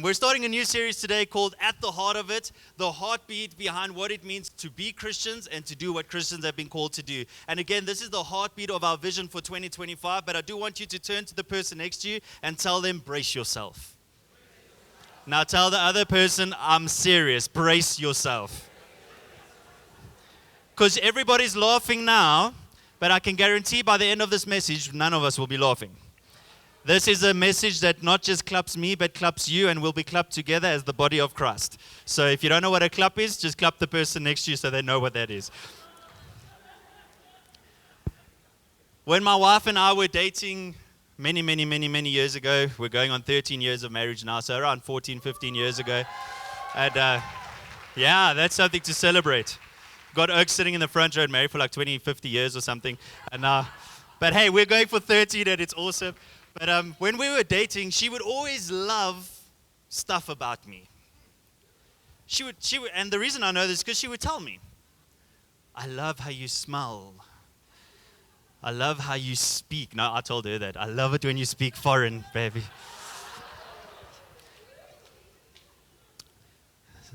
We're starting a new series today called At the Heart of It, the heartbeat behind what it means to be Christians and to do what Christians have been called to do. And again, this is the heartbeat of our vision for 2025, but I do want you to turn to the person next to you and tell them, brace yourself. Now tell the other person, I'm serious, brace yourself. Because everybody's laughing now, but I can guarantee by the end of this message, none of us will be laughing. This is a message that not just claps me, but claps you, and we'll be clapped together as the body of Christ. So if you don't know what a clap is, just clap the person next to you so they know what that is. When my wife and I were dating many years ago, we're going on 13 years of marriage now, so around 14, 15 years ago. And yeah, that's something to celebrate. Got Oak sitting in the front row, married for like 20, 50 years or something. And but hey, we're going for 13 and it's awesome. But when we were dating, she would always love stuff about me. She would, and the reason I know this is because she would tell me, I love how you smell. I love how you speak. No, I told her that. I love it when you speak foreign, baby.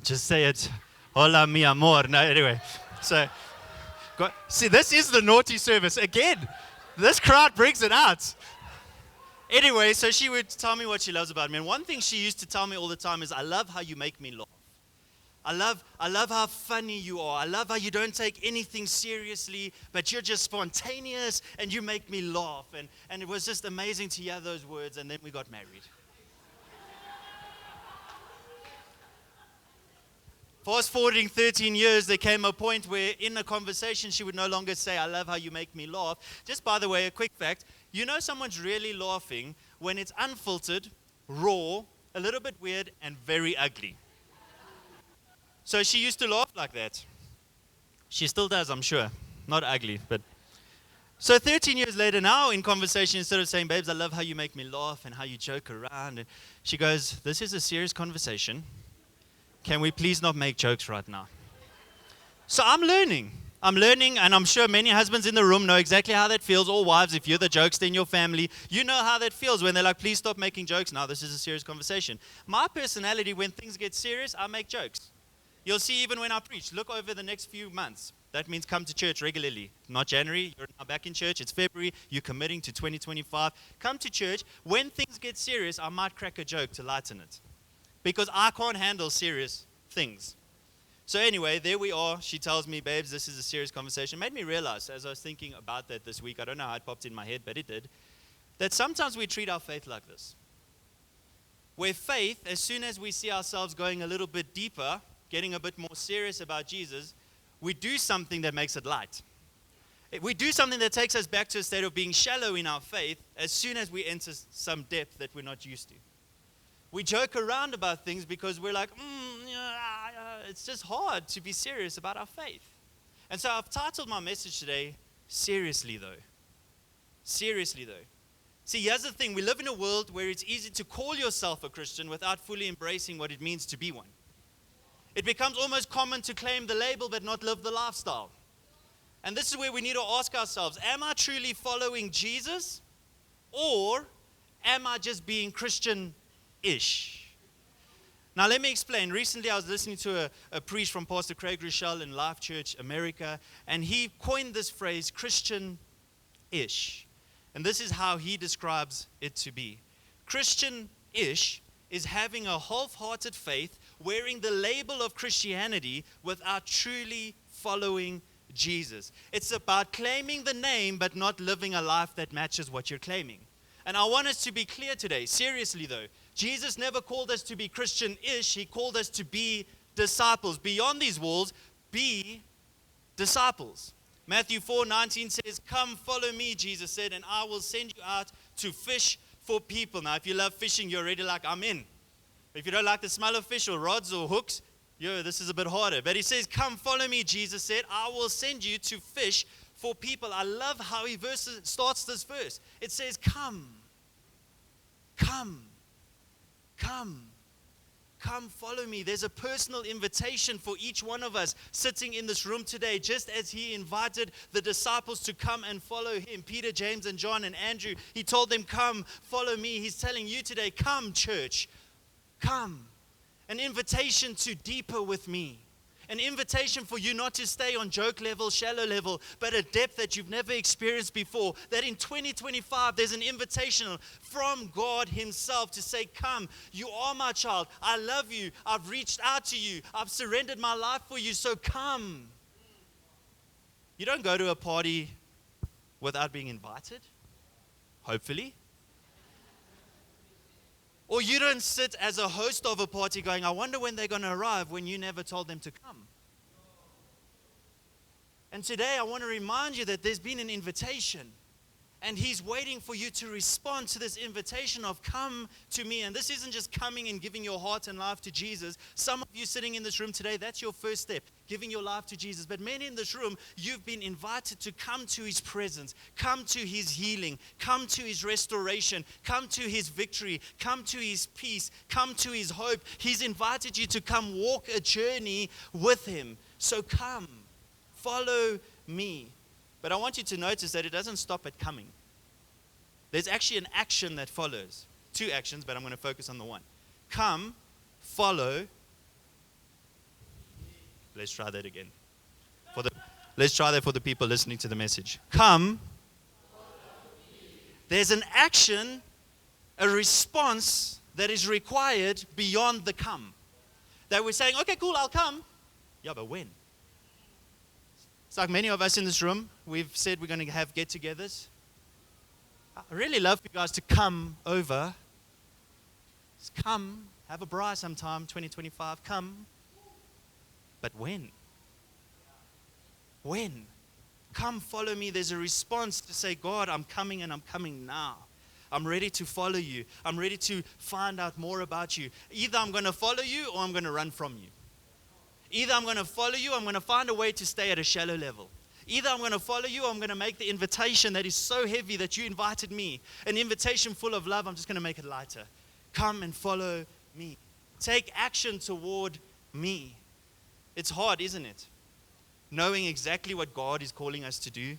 Just say it. Hola, mi amor. No, anyway. So, see, this is the naughty service. Again, this crowd brings it out. Anyway, so she would tell me what she loves about me. And one thing she used to tell me all the time is, I love how you make me laugh. I love how funny you are. I love how you don't take anything seriously, but you're just spontaneous and you make me laugh. And it was just amazing to hear those words, and then we got married. Fast forwarding 13 years, there came a point where in a conversation she would no longer say, I love how you make me laugh. Just by the way, a quick fact, you know someone's really laughing when it's unfiltered, raw, a little bit weird, and very ugly. So she used to laugh like that. She still does, I'm sure. Not ugly, but... So 13 years later, now in conversation, instead of saying, babes, I love how you make me laugh and how you joke around, and she goes, this is a serious conversation. Can we please not make jokes right now? So I'm learning, and I'm sure many husbands in the room know exactly how that feels, or wives, if you're the jokester in your family, you know how that feels when they're like, please stop making jokes. Now this is a serious conversation. My personality, when things get serious, I make jokes. You'll see even when I preach, look over the next few months. That means come to church regularly. Not January, you're now back in church. It's February, you're committing to 2025. Come to church. When things get serious, I might crack a joke to lighten it. Because I can't handle serious things. So anyway, there we are. She tells me, babes, this is a serious conversation. It made me realize, as I was thinking about that this week, I don't know how it popped in my head, but it did, that sometimes we treat our faith like this. Where faith, as soon as we see ourselves going a little bit deeper, getting a bit more serious about Jesus, we do something that makes it light. We do something that takes us back to a state of being shallow in our faith as soon as we enter some depth that we're not used to. We joke around about things because we're like, it's just hard to be serious about our faith. And so I've titled my message today, Seriously Though. Seriously Though. See, here's the thing. We live in a world where it's easy to call yourself a Christian without fully embracing what it means to be one. It becomes almost common to claim the label but not live the lifestyle. And this is where we need to ask ourselves, am I truly following Jesus? Or am I just being Christian-ish? Now, let me explain. Recently, I was listening to a preach from Pastor Craig Rochelle in Life Church America, and he coined this phrase, Christian-ish. And this is how he describes it to be. Christian-ish is having a half-hearted faith, wearing the label of Christianity without truly following Jesus. It's about claiming the name, but not living a life that matches what you're claiming. And I want us to be clear today, seriously though, Jesus never called us to be Christian-ish, he called us to be disciples. Beyond these walls, be disciples. Matthew 4:19 says, come follow me, Jesus said, and I will send you out to fish for people. Now, if you love fishing, you're already like, I'm in. If you don't like the smell of fish or rods or hooks, this is a bit harder. But he says, come follow me, Jesus said, I will send you to fish for people. I love how he starts this verse. It says, come, follow me. There's a personal invitation for each one of us sitting in this room today, just as he invited the disciples to come and follow him. Peter, James, and John, and Andrew, he told them, come, follow me. He's telling you today, come, church. Come. An invitation to deeper with me. An invitation for you not to stay on joke level, shallow level, but a depth that you've never experienced before. That in 2025, there's an invitation from God himself to say, come, you are my child. I love you. I've reached out to you. I've surrendered my life for you, so come. You don't go to a party without being invited, hopefully. Or you don't sit as a host of a party going, I wonder when they're going to arrive, when you never told them to come. And today I want to remind you that there's been an invitation. And he's waiting for you to respond to this invitation of come to me. And this isn't just coming and giving your heart and life to Jesus. Some of you sitting in this room today, that's your first step, giving your life to Jesus. But many in this room, you've been invited to come to his presence, come to his healing, come to his restoration, come to his victory, come to his peace, come to his hope. He's invited you to come walk a journey with him. So come, follow me. But I want you to notice that it doesn't stop at coming. There's actually an action that follows. Two actions, but I'm going to focus on the one. Come, follow. Let's try that again. Let's try that for the people listening to the message. Come. There's an action, a response that is required beyond the come. That we're saying, okay, cool, I'll come. Yeah, but when? It's like many of us in this room, we've said we're going to have get-togethers. I really love for you guys to come over. Just come, have a braai sometime, 2025, come. But when? When? Come, follow me. There's a response to say, God, I'm coming and I'm coming now. I'm ready to follow you. I'm ready to find out more about you. Either I'm going to follow you or I'm going to run from you. Either I'm going to follow you, I'm going to find a way to stay at a shallow level. Either I'm going to follow you, or I'm going to make the invitation that is so heavy that you invited me, an invitation full of love, I'm just going to make it lighter. Come and follow me. Take action toward me. It's hard, isn't it? Knowing exactly what God is calling us to do.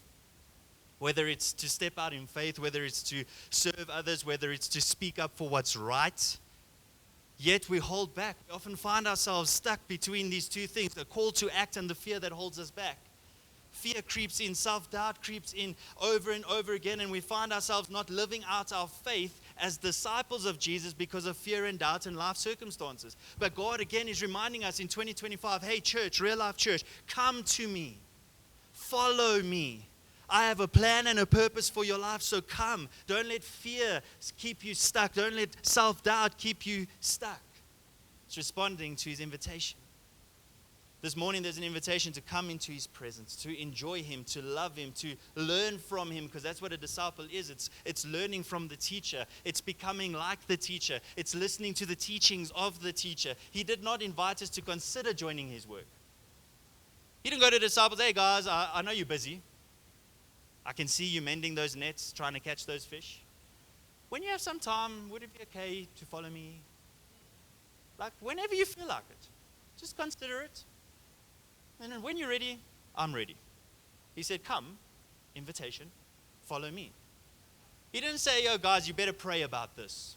Whether it's to step out in faith, whether it's to serve others, whether it's to speak up for what's right. Yet we hold back. We often find ourselves stuck between these two things, the call to act and the fear that holds us back. Fear creeps in, self-doubt creeps in over and over again, and we find ourselves not living out our faith as disciples of Jesus because of fear and doubt and life circumstances. But God again is reminding us in 2025, hey church, real life church, come to me, follow me. I have a plan and a purpose for your life, so come. Don't let fear keep you stuck. Don't let self-doubt keep you stuck. It's responding to his invitation. This morning there's an invitation to come into his presence, to enjoy him, to love him, to learn from him, because that's what a disciple is. It's learning from the teacher. It's becoming like the teacher. It's listening to the teachings of the teacher. He did not invite us to consider joining his work. He didn't go to the disciples, hey guys, I know you're busy. I can see you mending those nets, trying to catch those fish. When you have some time, would it be okay to follow me? Like, whenever you feel like it, just consider it. And then when you're ready, I'm ready. He said, come, invitation, follow me. He didn't say, yo, guys, you better pray about this.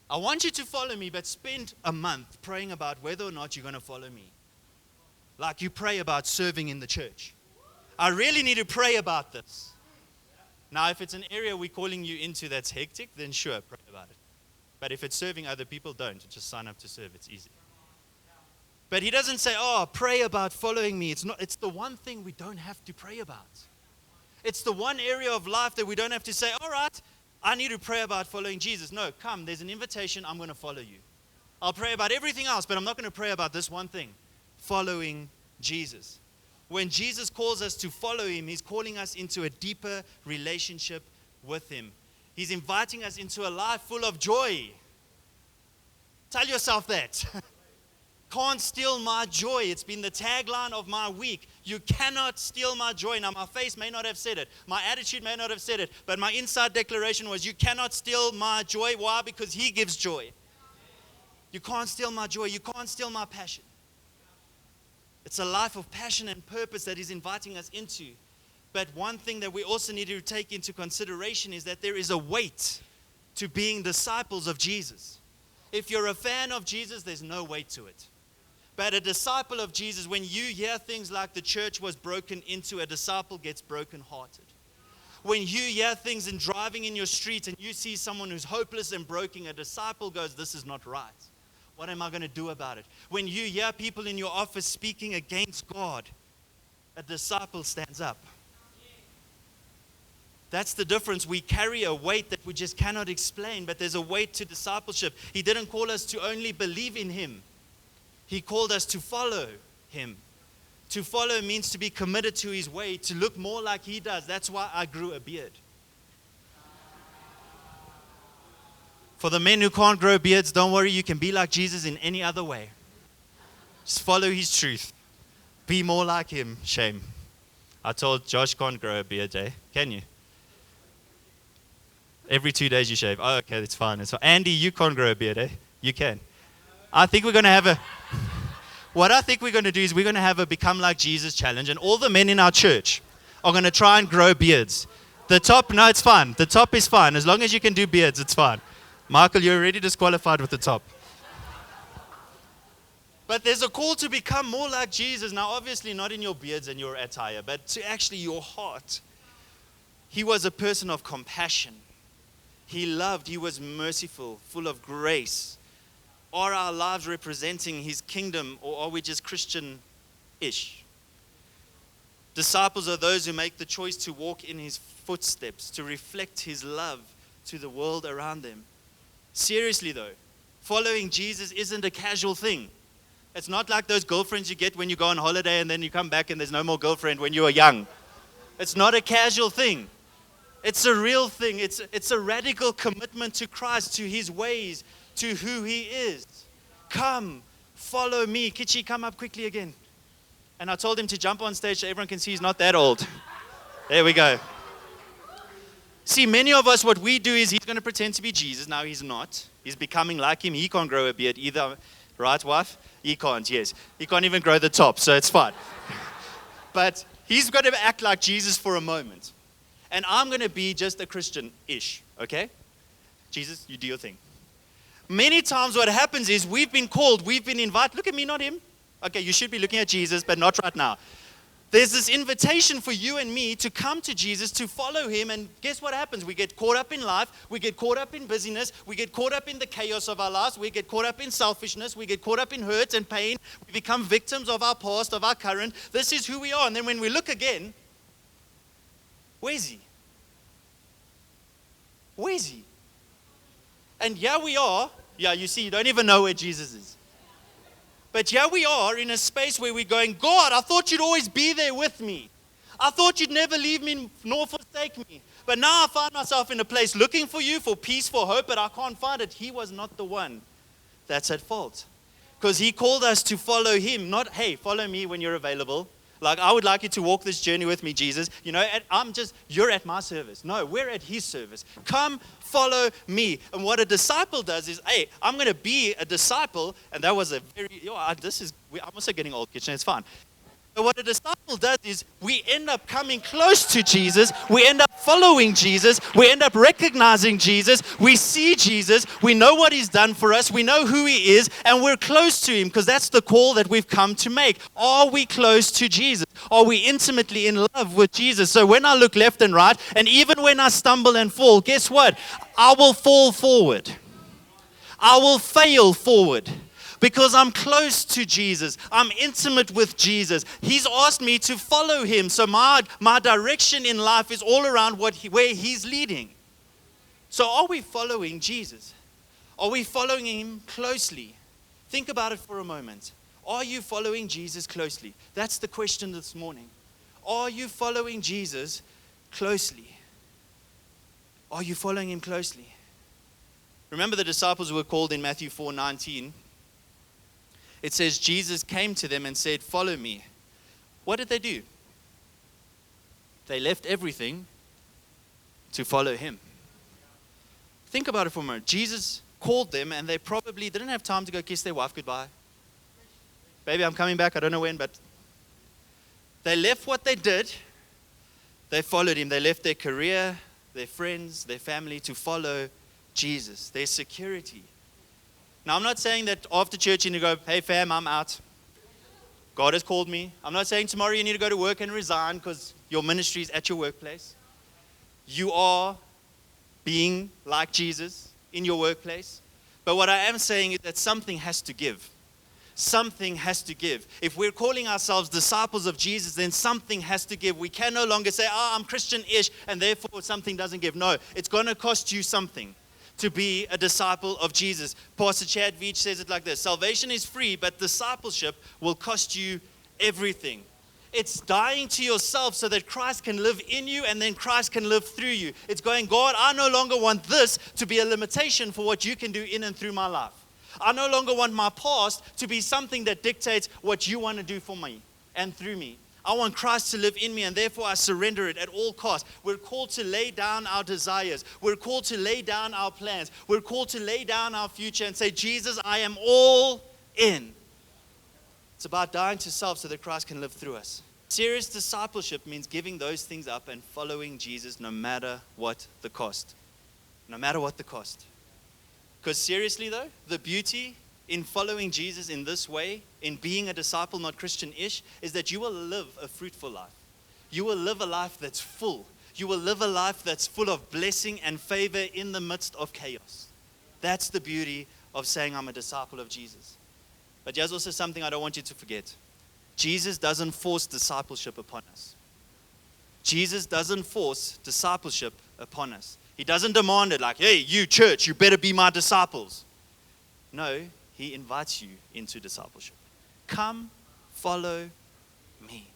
I want you to follow me, but spend a month praying about whether or not you're going to follow me. Like you pray about serving in the church. I really need to pray about this. Now, if it's an area we're calling you into that's hectic, then sure, pray about it. But if it's serving other people, don't. Just sign up to serve. It's easy. But he doesn't say, oh, pray about following me. It's the one thing we don't have to pray about. It's the one area of life that we don't have to say, all right, I need to pray about following Jesus. No, come, there's an invitation, I'm going to follow you. I'll pray about everything else, but I'm not going to pray about this one thing, following Jesus. When Jesus calls us to follow him, he's calling us into a deeper relationship with him. He's inviting us into a life full of joy. Tell yourself that. Can't steal my joy. It's been the tagline of my week. You cannot steal my joy. Now, my face may not have said it. My attitude may not have said it. But my inside declaration was, you cannot steal my joy. Why? Because he gives joy. You can't steal my joy. You can't steal my passion. It's a life of passion and purpose that he's inviting us into. But one thing that we also need to take into consideration is that there is a weight to being disciples of Jesus. If you're a fan of Jesus, there's no weight to it. But a disciple of Jesus, when you hear things like the church was broken into, a disciple gets brokenhearted. When you hear things in driving in your street and you see someone who's hopeless and broken, a disciple goes, this is not right. What am I going to do about it? When you hear people in your office speaking against God, a disciple stands up. That's the difference. We carry a weight that we just cannot explain, but there's a weight to discipleship. He didn't call us to only believe in Him. He called us to follow Him. To follow means to be committed to His way, to look more like He does. That's why I grew a beard. For the men who can't grow beards, don't worry, you can be like Jesus in any other way. Just follow His truth. Be more like Him. Shame. I told Josh can't grow a beard, eh? Can you? Every 2 days you shave. Oh, okay, that's fine. Andy, you can't grow a beard, eh? You can. I think we're going to have what I think we're going to do is we're going to have a Become Like Jesus challenge, and all the men in our church are going to try and grow beards. The top, no, it's fine. The top is fine. As long as you can do beards, it's fine. Michael, you're already disqualified with the top. But there's a call to become more like Jesus. Now, obviously not in your beards and your attire, but to actually your heart. He was a person of compassion. He loved, He was merciful, full of grace. Are our lives representing His kingdom, or are we just Christian-ish? Disciples are those who make the choice to walk in His footsteps, to reflect His love to the world around them. Seriously though, following Jesus isn't a casual thing. It's not like those girlfriends you get when you go on holiday and then you come back and there's no more girlfriend when you were young. It's not a casual thing. It's a real thing. It's a radical commitment to Christ, to His ways, to who He is. Come, follow me. Kichi, come up quickly again. And I told him to jump on stage so everyone can see he's not that old. There we go. See, many of us, what we do is he's going to pretend to be Jesus. Now he's not. He's becoming like Him. He can't grow a beard either. Right, wife? He can't, yes. He can't even grow the top, so it's fine. But he's going to act like Jesus for a moment. And I'm going to be just a Christian-ish, okay? Jesus, you do your thing. Many times what happens is we've been called, we've been invited. Look at me, not him. Okay, you should be looking at Jesus, but not right now. There's this invitation for you and me to come to Jesus, to follow Him, and guess what happens? We get caught up in life, we get caught up in busyness, we get caught up in the chaos of our lives, we get caught up in selfishness, we get caught up in hurt and pain, we become victims of our past, of our current. This is who we are. And then when we look again, where's He? Where's He? And here we are. Yeah, you see, you don't even know where Jesus is. But here we are in a space where we're going, God, I thought You'd always be there with me. I thought You'd never leave me nor forsake me. But now I find myself in a place looking for You, for peace, for hope, but I can't find it. He was not the one that's at fault. Because He called us to follow Him, not, hey, follow me when you're available. Like, I would like you to walk this journey with me, Jesus. You know, you're at my service. No, we're at His service. Come, follow me. And what a disciple does is, hey, I'm going to be a disciple. And that was a very, I'm also getting old, kitchen, it's fine. But what a disciple does is we end up coming close to Jesus. We end up following Jesus. We end up recognizing Jesus. We see Jesus. We know what He's done for us. We know who He is. And we're close to Him because that's the call that we've come to make. Are we close to Jesus? Are we intimately in love with Jesus? So when I look left and right, and even when I stumble and fall, guess what? I will fall forward. I will fail forward. Because I'm close to Jesus. I'm intimate with Jesus. He's asked me to follow Him. So my direction in life is all around where He's leading. So are we following Jesus? Are we following Him closely? Think about it for a moment. Are you following Jesus closely? That's the question this morning. Are you following Jesus closely? Are you following Him closely? Remember the disciples who were called in Matthew 4:19. It says, Jesus came to them and said, follow me. What did they do? They left everything to follow Him. Think about it for a moment. Jesus called them and they probably didn't have time to go kiss their wife goodbye. Baby, I'm coming back. I don't know when, but they left what they did. They followed Him. They left their career, their friends, their family to follow Jesus, their security. Now, I'm not saying that after church you need to go, hey fam, I'm out. God has called me. I'm not saying tomorrow you need to go to work and resign because your ministry is at your workplace. You are being like Jesus in your workplace. But what I am saying is that something has to give. Something has to give. If we're calling ourselves disciples of Jesus, then something has to give. We can no longer say, I'm Christian-ish, and therefore something doesn't give. No, it's going to cost you something to be a disciple of Jesus. Pastor Chad Veach says it like this: salvation is free, but discipleship will cost you everything. It's dying to yourself so that Christ can live in you and then Christ can live through you. It's going, God, I no longer want this to be a limitation for what you can do in and through my life. I no longer want my past to be something that dictates what you want to do for me and through me. I want Christ to live in me, and therefore I surrender it at all costs. We're called to lay down our desires. We're called to lay down our plans. We're called to lay down our future and say, Jesus, I am all in. It's about dying to self so that Christ can live through us. Serious discipleship means giving those things up and following Jesus no matter what the cost. No matter what the cost. Because seriously though, the beauty in following Jesus in this way, in being a disciple, not Christian-ish, is that you will live a fruitful life. You will live a life that's full. You will live a life that's full of blessing and favor in the midst of chaos. That's the beauty of saying I'm a disciple of Jesus. But there's also something I don't want you to forget. Jesus doesn't force discipleship upon us. Jesus doesn't force discipleship upon us. He doesn't demand it like, hey, you church, you better be my disciples. No, he invites you into discipleship. Come, follow me.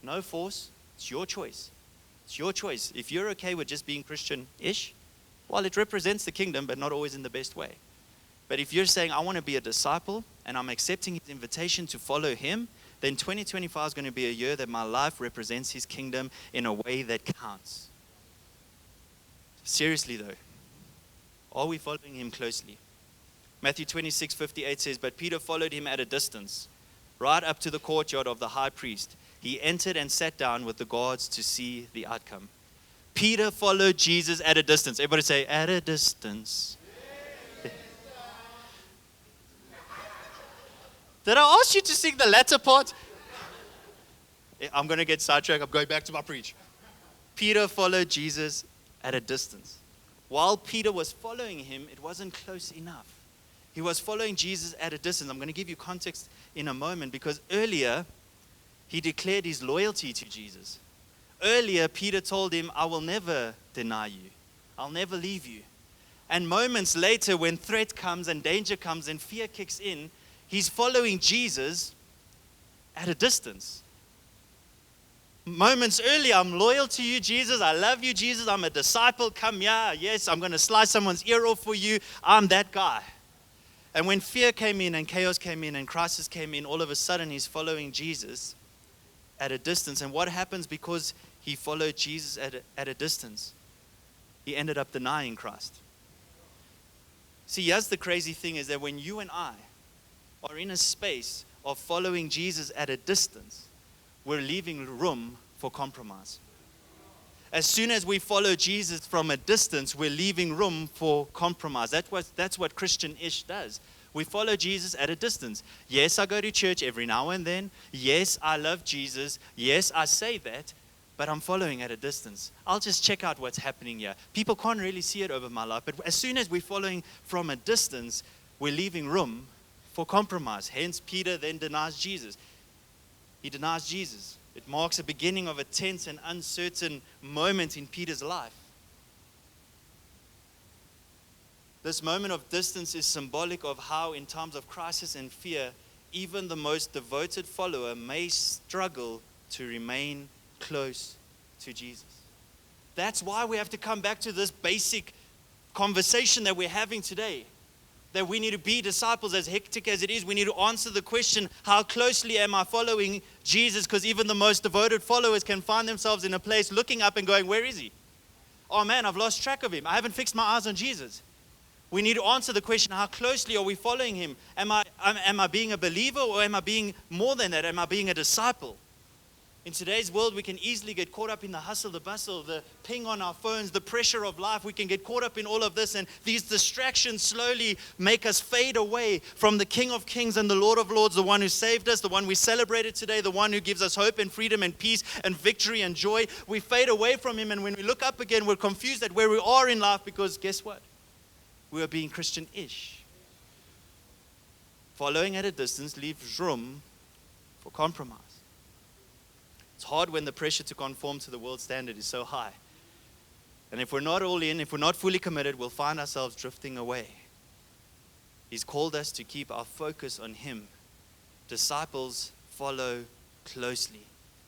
No force. It's your choice. It's your choice. If you're okay with just being Christian-ish, well, it represents the kingdom, but not always in the best way. But if you're saying, I want to be a disciple, and I'm accepting his invitation to follow him, then 2025 is going to be a year that my life represents his kingdom in a way that counts. Seriously though, are we following him closely? Matthew 26:58 says, but Peter followed him at a distance, right up to the courtyard of the high priest. He entered and sat down with the guards to see the outcome. Peter followed Jesus at a distance. Everybody say, at a distance. Did I ask you to sing the latter part? I'm going to get sidetracked. I'm going back to my preach. Peter followed Jesus at a distance. While Peter was following him, it wasn't close enough. He was following Jesus at a distance. I'm going to give you context in a moment, because earlier he declared his loyalty to Jesus. Earlier, Peter told him, I will never deny you. I'll never leave you. And moments later, when threat comes and danger comes and fear kicks in, he's following Jesus at a distance. Moments earlier, I'm loyal to you, Jesus. I love you, Jesus. I'm a disciple. Come here. Yes, I'm going to slice someone's ear off for you. I'm that guy. And when fear came in and chaos came in and crisis came in, all of a sudden he's following Jesus at a distance. And what happens because he followed Jesus at a distance? He ended up denying Christ. See, here's the crazy thing, is that when you and I are in a space of following Jesus at a distance, we're leaving room for compromise. As soon as we follow Jesus from a distance, we're leaving room for compromise. That's what Christian-ish does. We follow Jesus at a distance. Yes, I go to church every now and then. Yes, I love Jesus. Yes, I say that, but I'm following at a distance. I'll just check out what's happening here. People can't really see it over my life, but as soon as we're following from a distance, we're leaving room for compromise. Hence, Peter then denies Jesus. He denies Jesus. It marks the beginning of a tense and uncertain moment in Peter's life. This moment of distance is symbolic of how, in times of crisis and fear, even the most devoted follower may struggle to remain close to Jesus. That's why we have to come back to this basic conversation that we're having today. That we need to be disciples, as hectic as it is. We need to answer the question, how closely am I following Jesus? Because even the most devoted followers can find themselves in a place looking up and going, where is he? Oh man, I've lost track of him. I haven't fixed my eyes on Jesus. We need to answer the question, how closely are we following him? Am I being a believer, or am I being more than that? Am I being a disciple? In today's world, we can easily get caught up in the hustle, the bustle, the ping on our phones, the pressure of life. We can get caught up in all of this, and these distractions slowly make us fade away from the King of Kings and the Lord of Lords, the one who saved us, the one we celebrated today, the one who gives us hope and freedom and peace and victory and joy. We fade away from him, and when we look up again, we're confused at where we are in life because guess what? We are being Christian-ish. Following at a distance leaves room for compromise. It's hard when the pressure to conform to the world standard is so high. And if we're not all in, if we're not fully committed, we'll find ourselves drifting away. He's called us to keep our focus on him. Disciples follow closely.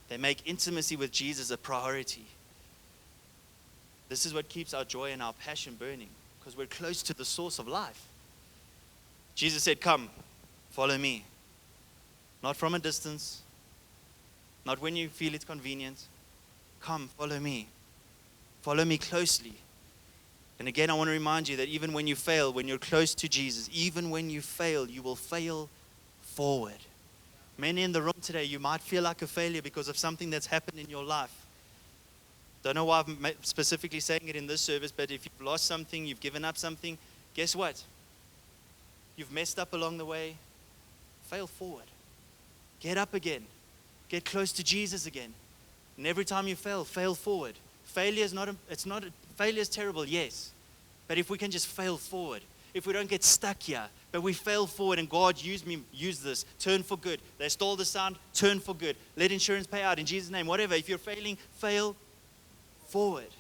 They make intimacy with Jesus a priority. This is what keeps our joy and our passion burning, because we're close to the source of life. Jesus said, "Come, follow me." Not from a distance, not when you feel it's convenient. Come, follow me. Follow me closely. And again, I want to remind you that even when you fail, when you're close to Jesus, even when you fail, you will fail forward. Many in the room today, you might feel like a failure because of something that's happened in your life. Don't know why I'm specifically saying it in this service, but if you've lost something, you've given up something, guess what? You've messed up along the way. Fail forward. Get up again. Get close to Jesus again. And every time you fail forward. Failure is terrible, yes. But if we can just fail forward, if we don't get stuck here, but we fail forward and God use this, turn for good. They stole the sound, turn for good. Let insurance pay out in Jesus' name, whatever. If you're failing, fail forward.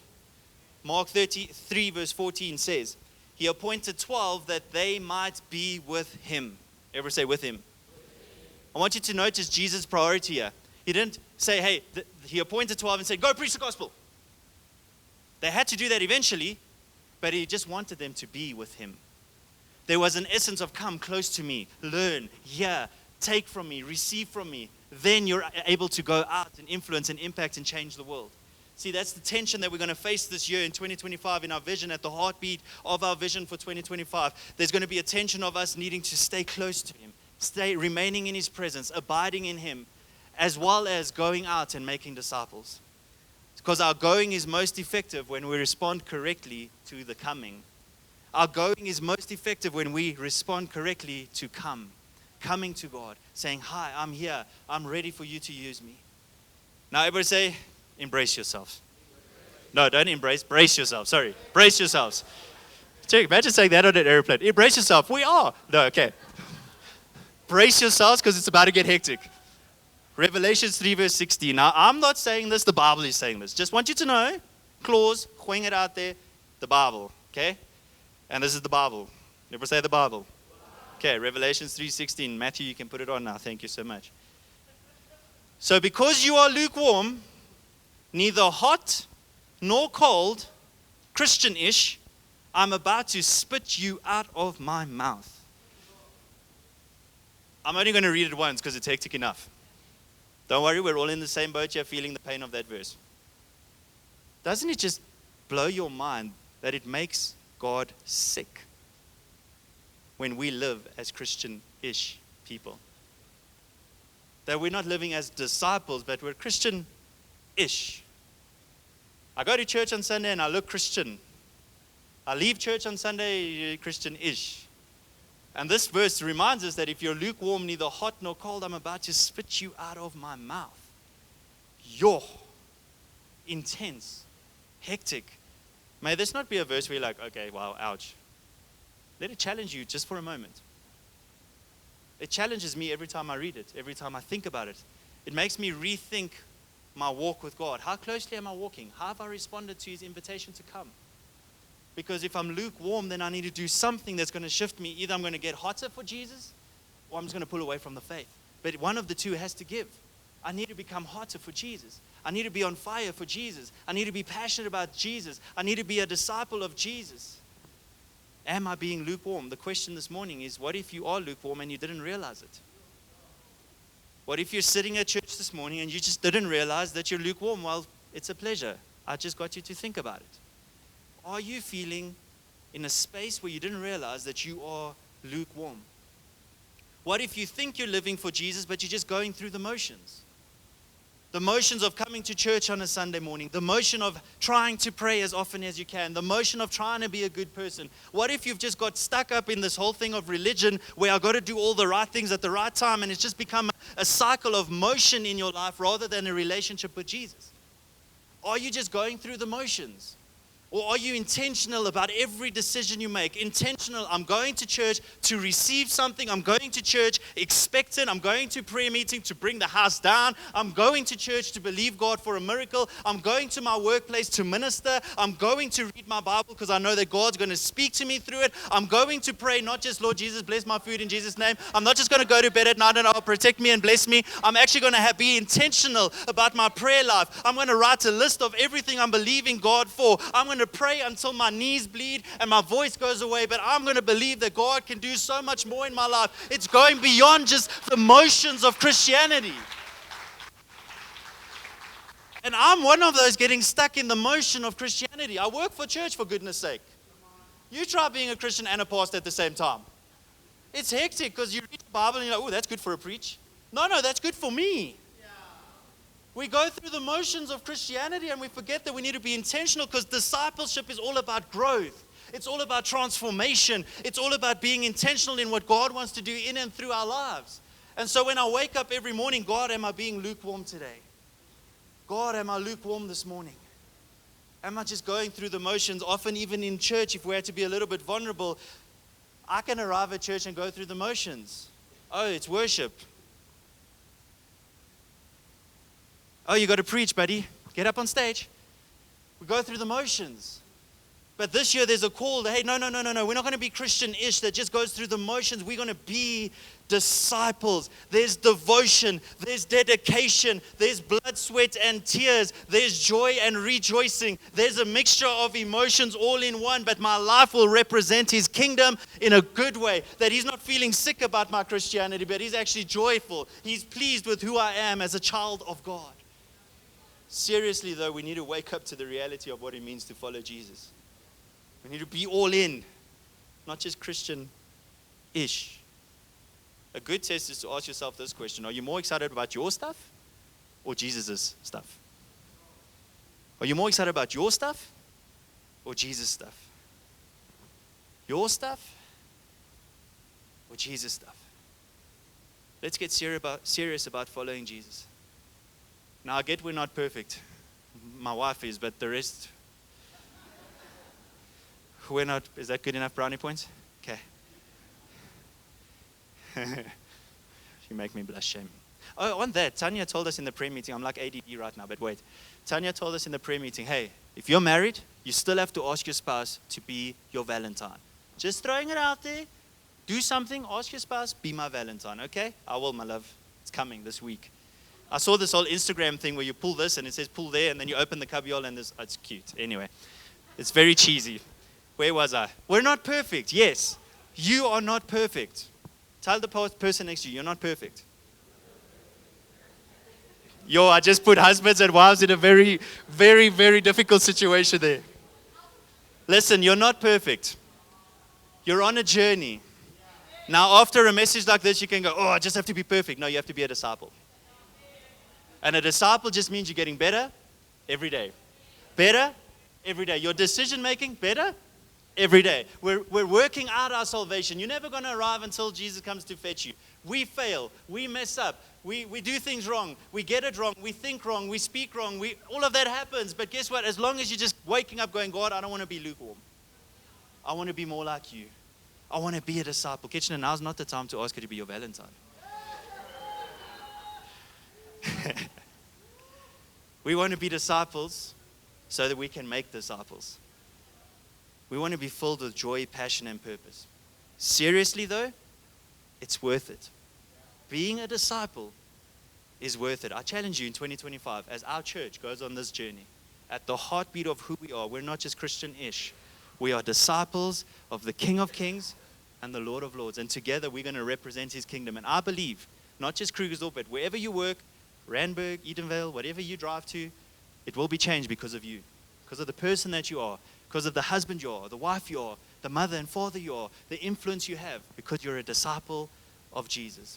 Mark 33 verse 14 says, he appointed 12 that they might be with him. Everyone say with him. I want you to notice Jesus' priority here. He didn't say, hey, he appointed 12 and said, go preach the gospel. They had to do that eventually, but he just wanted them to be with him. There was an essence of come close to me, learn, hear, take from me, receive from me. Then you're able to go out and influence and impact and change the world. See, that's the tension that we're going to face this year in 2025 in our vision, at the heartbeat of our vision for 2025. There's going to be a tension of us needing to stay close to him, remaining in his presence, abiding in him, as well as going out and making disciples. Because our going is most effective when we respond correctly to the coming. Our going is most effective when we respond correctly to coming to God, saying, hi, I'm here. I'm ready for you to use me. Now everybody say, embrace yourselves. No, don't embrace. Brace yourselves. Sorry. Brace yourselves. Check, imagine saying that on an airplane. Embrace yourself. We are. No, okay. Brace yourselves because it's about to get hectic. Revelation 3 verse 16. Now, I'm not saying this. The Bible is saying this. Just want you to know. Clause. Wing it out there. The Bible. Okay? And this is the Bible. Never say the Bible. Okay. Revelation 3:16. Matthew, you can put it on now. Thank you so much. So because you are lukewarm, neither hot nor cold, Christian-ish, I'm about to spit you out of my mouth. I'm only going to read it once because it's hectic enough. Don't worry, we're all in the same boat here feeling the pain of that verse. Doesn't it just blow your mind that it makes God sick when we live as Christian-ish people? That we're not living as disciples, but we're Christian-ish. I go to church on Sunday and I look Christian. I leave church on Sunday, Christian-ish. And this verse reminds us that if you're lukewarm, neither hot nor cold, I'm about to spit you out of my mouth. You're intense, hectic. May this not be a verse where you're like, okay, wow, ouch. Let it challenge you just for a moment. It challenges me every time I read it, every time I think about it. It makes me rethink my walk with God. How closely am I walking? How have I responded to his invitation to come? Because if I'm lukewarm, then I need to do something that's going to shift me. Either I'm going to get hotter for Jesus, or I'm just going to pull away from the faith. But one of the two has to give. I need to become hotter for Jesus. I need to be on fire for Jesus. I need to be passionate about Jesus. I need to be a disciple of Jesus. Am I being lukewarm? The question this morning is, what if you are lukewarm and you didn't realize it? What if you're sitting at church this morning and you just didn't realize that you're lukewarm? Well, it's a pleasure. I just got you to think about it. Are you feeling in a space where you didn't realize that you are lukewarm? What if you think you're living for Jesus, but you're just going through the motions? The motions of coming to church on a Sunday morning. The motion of trying to pray as often as you can. The motion of trying to be a good person. What if you've just got stuck up in this whole thing of religion where I've got to do all the right things at the right time, and it's just become a cycle of motion in your life rather than a relationship with Jesus? Are you just going through the motions? Or are you intentional about every decision you make? Intentional, I'm going to church to receive something. I'm going to church expectant. I'm going to prayer meeting to bring the house down. I'm going to church to believe God for a miracle. I'm going to my workplace to minister. I'm going to read my Bible because I know that God's going to speak to me through it. I'm going to pray, not just, Lord Jesus, bless my food in Jesus' name. I'm not just going to go to bed at night and I'll protect me and bless me. I'm actually going to be intentional about my prayer life. I'm going to write a list of everything I'm believing God for. I'm going to pray until my knees bleed and my voice goes away, but I'm going to believe that God can do so much more in my life. It's going beyond just the motions of Christianity. And I'm one of those getting stuck in the motion of Christianity. I work for church, for goodness sake. You try being a Christian and a pastor at the same time. It's hectic because you read the Bible and you're like, oh, that's good for a preach. No, that's good for me. We go through the motions of Christianity and we forget that we need to be intentional, because discipleship is all about growth. It's all about transformation. It's all about being intentional in what God wants to do in and through our lives. And so when I wake up every morning, God, am I being lukewarm today? God, am I lukewarm this morning? Am I just going through the motions? Often even in church, if we had to be a little bit vulnerable, I can arrive at church and go through the motions. Oh, it's worship. Oh, you got to preach, buddy. Get up on stage. We go through the motions. But this year there's a call that, hey, no. We're not going to be Christian-ish that just goes through the motions. We're going to be disciples. There's devotion. There's dedication. There's blood, sweat, and tears. There's joy and rejoicing. There's a mixture of emotions all in one, but my life will represent His kingdom in a good way. That He's not feeling sick about my Christianity, but He's actually joyful. He's pleased with who I am as a child of God. Seriously, though, we need to wake up to the reality of what it means to follow Jesus. We need to be all in, not just Christian-ish. A good test is to ask yourself this question: are you more excited about your stuff or Jesus' stuff? Are you more excited about your stuff or Jesus' stuff? Your stuff or Jesus' stuff? Let's get serious about following Jesus. Now, I get we're not perfect. My wife is, but the rest, we're not. Is that good enough brownie points? Okay. You make me blush, shame. Oh, on that, Tanya told us in the prayer meeting, I'm like ADD right now, but wait. Tanya told us in the prayer meeting, hey, if you're married, you still have to ask your spouse to be your Valentine. Just throwing it out there. Do something, ask your spouse, be my Valentine, okay? I will, my love. It's coming this week. I saw this whole Instagram thing where you pull this and it says pull there, and then you open the cubbyhole and it's cute. Anyway, it's very cheesy. Where was I? We're not perfect. Yes, you are not perfect. Tell the person next to you, you're not perfect. I just put husbands and wives in a very, very, very difficult situation there. Listen, you're not perfect. You're on a journey. Now, after a message like this, you can go, oh, I just have to be perfect. No, you have to be a disciple. And a disciple just means you're getting better every day. Better every day. Your decision making, better every day. We're working out our salvation. You're never going to arrive until Jesus comes to fetch you. We fail. We mess up. We do things wrong. We get it wrong. We think wrong. We speak wrong. All of that happens. But guess what? As long as you're just waking up going, God, I don't want to be lukewarm. I want to be more like you. I want to be a disciple. Kitchener, now's not the time to ask her to be your Valentine. We want to be disciples so that we can make disciples. We want to be filled with joy, passion, and purpose. Seriously, though, it's worth it. Being a disciple is worth it. I challenge you in 2025, as our church goes on this journey, at the heartbeat of who we are, we're not just Christian-ish. We are disciples of the King of Kings and the Lord of Lords. And together we're going to represent His kingdom. And I believe, not just Krugersdorp, but wherever you work, Randburg, Edenvale, whatever you drive to, it will be changed because of you. Because of the person that you are. Because of the husband you are, the wife you are, the mother and father you are, the influence you have. Because you're a disciple of Jesus.